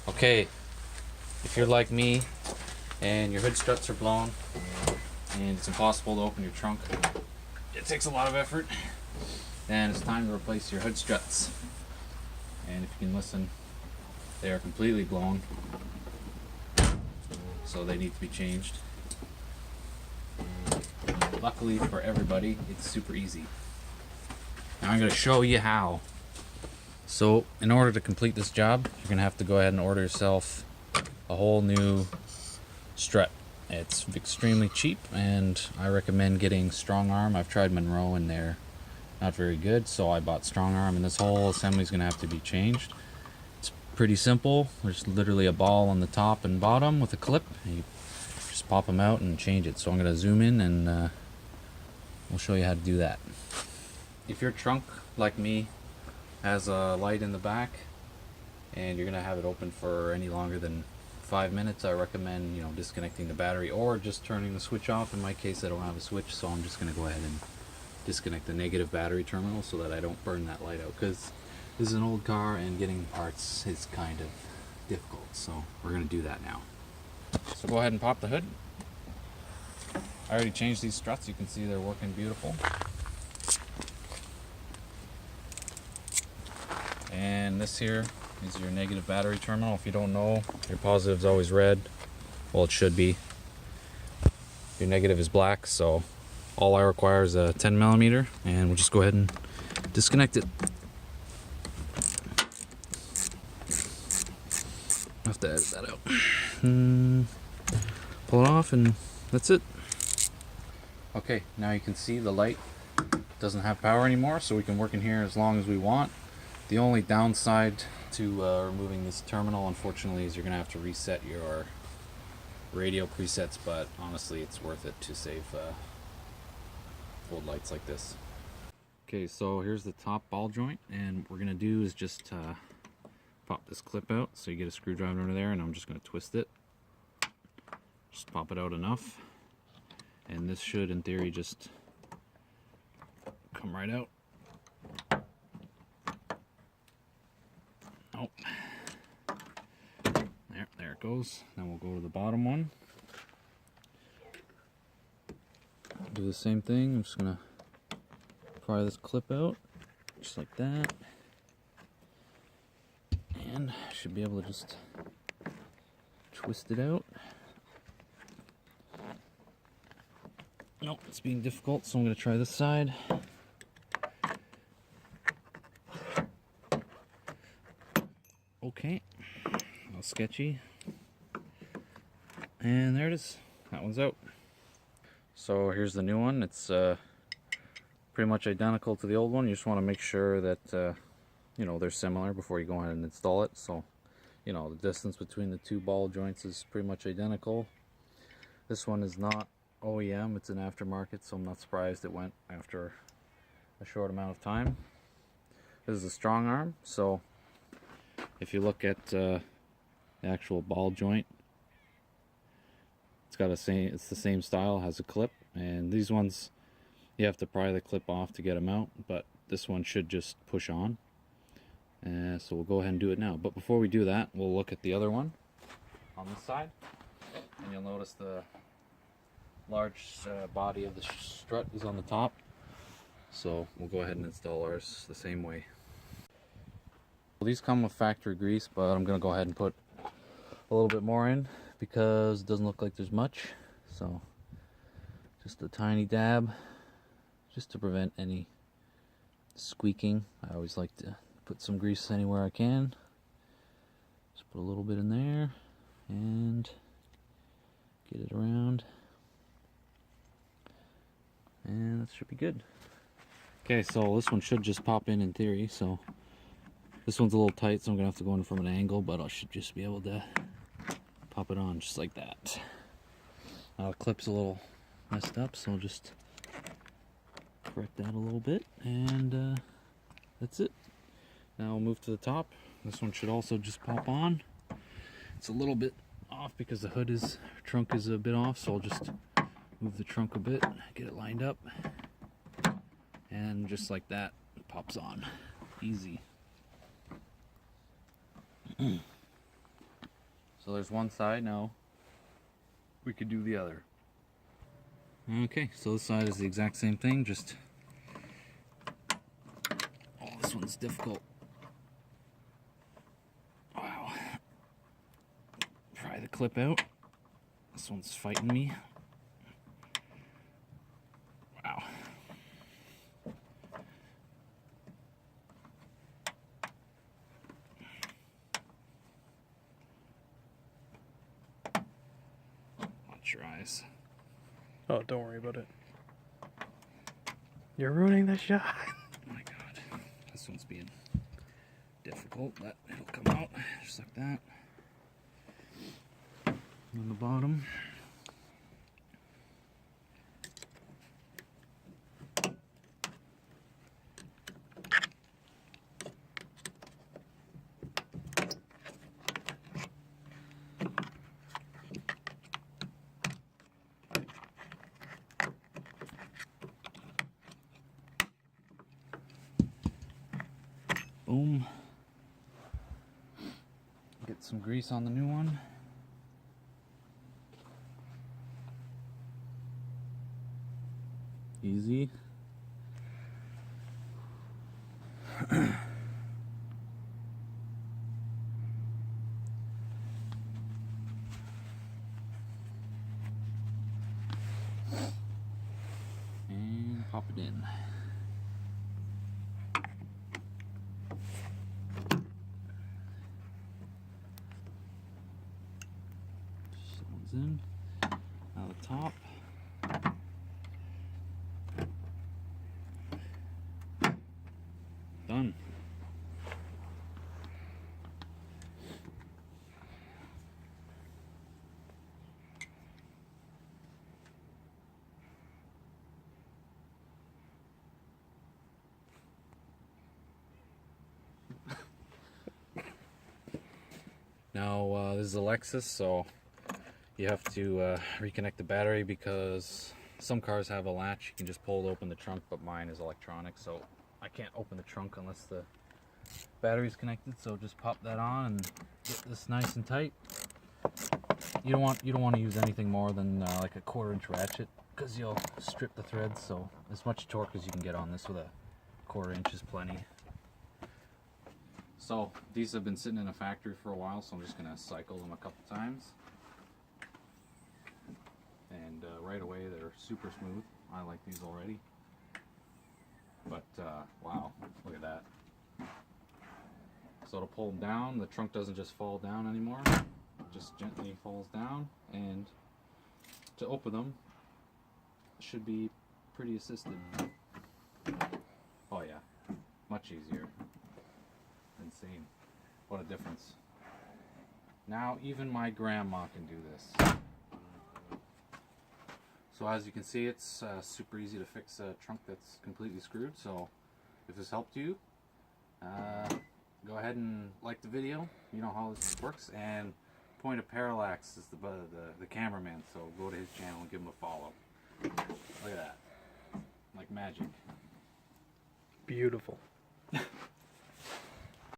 Okay, if you're like me and your hood struts are blown and it's impossible to open your trunk, it takes a lot of effort, then it's time to replace your hood struts. And if you can listen, they are completely blown, so they need to be changed. Luckily for everybody, it's super easy. Now I'm going to show you how. So in order to complete this job, you're going to have to go ahead and order yourself a whole new strut. It's extremely cheap, and I recommend getting Strong Arm. I've tried Monroe and they're not very good, so I bought Strong Arm, and this whole assembly is going to have to be changed. It's pretty simple. There's literally a ball on the top and bottom with a clip, and you just pop them out and change it. So I'm going to zoom in and we'll show you how to do that. If your trunk, like me, has a light in the back and you're going to have it open for any longer than 5 minutes, I recommend disconnecting the battery or just turning the switch off. In my case, I don't have a switch, so I'm just going to go ahead and disconnect the negative battery terminal so that I don't burn that light out, because this is an old car and getting parts is kind of difficult. So we're going to do that now. So go ahead and pop the hood. I already changed these struts. You can see they're working beautiful. And this here is your negative battery terminal. If you don't know, your positive is always red. Well, it should be. Your negative is black, so all I require is a 10 millimeter, and we'll just go ahead and disconnect it. I have to edit that out. Pull it off, and that's it. Okay, now you can see the light doesn't have power anymore, so we can work in here as long as we want. The only downside to removing this terminal, unfortunately, is you're going to have to reset your radio presets, but honestly, it's worth it to save old lights like this. Okay, so here's the top ball joint, and what we're going to do is just pop this clip out. So you get a screwdriver under there, and I'm just going to twist it. Just pop it out enough, and this should, in theory, just come right out. Oh, there it goes. Then we'll go to the bottom one. Do the same thing. I'm just gonna pry this clip out, just like that, and I should be able to just twist it out. Nope, it's being difficult, so I'm gonna try this side. Okay, a little sketchy, and there it is. That one's out. So here's the new one. It's pretty much identical to the old one. You just want to make sure that they're similar before you go ahead and install it. So the distance between the two ball joints is pretty much identical. This one is not OEM, it's an aftermarket, so I'm not surprised it went after a short amount of time. This is a Strong Arm, so if you look at the actual ball joint, it's the same style, has a clip, and these ones you have to pry the clip off to get them out, but this one should just push on. So we'll go ahead and do it now. But before we do that, we'll look at the other one on this side, and you'll notice the large body of the strut is on the top. So we'll go ahead and install ours the same way. Well, these come with factory grease, but I'm going to go ahead and put a little bit more in because it doesn't look like there's much. So just a tiny dab, just to prevent any squeaking. I always like to put some grease anywhere I can. Just put a little bit in there and get it around, and that should be good. Okay, so this one should just pop in theory. So this one's a little tight, so I'm gonna have to go in from an angle, but I should just be able to pop it on just like that. Now the clip's a little messed up, so I'll just correct that a little bit, and that's it. Now we'll move to the top. This one should also just pop on. It's a little bit off because the trunk is a bit off, so I'll just move the trunk a bit, get it lined up, and just like that, it pops on. Easy. So there's one side, now we could do the other. Okay, so this side is the exact same thing, just... Oh, this one's difficult. Wow. Pry the clip out. This one's fighting me. Wow. Watch your eyes. Oh, don't worry about it. You're ruining the shot. Oh my god. This one's being difficult, but it'll come out just like that. On the bottom. Boom. Get some grease on the new one. Easy. And pop it in. Someone's in. Now the top. Done. Now this is a Lexus, so you have to reconnect the battery because some cars have a latch. You can just pull it open the trunk, but mine is electronic, so I can't open the trunk unless the battery's connected. So just pop that on and get this nice and tight. You don't want to use anything more than like a 1/4-inch ratchet because you'll strip the threads. So as much torque as you can get on this with a 1/4 inch is plenty. So these have been sitting in a factory for a while, so I'm just gonna cycle them a couple times. And right away they're super smooth. I like these already. But wow, look at that. So to pull them down, the trunk doesn't just fall down anymore. It just gently falls down, and to open them should be pretty assisted. Oh yeah, much easier. Insane. What a difference. Now even my grandma can do this. So as you can see, it's super easy to fix a trunk that's completely screwed. So if this helped you, go ahead and like the video. You know how this works. And Point of Parallax is the cameraman, so go to his channel and give him a follow. Look at that. Like magic. Beautiful.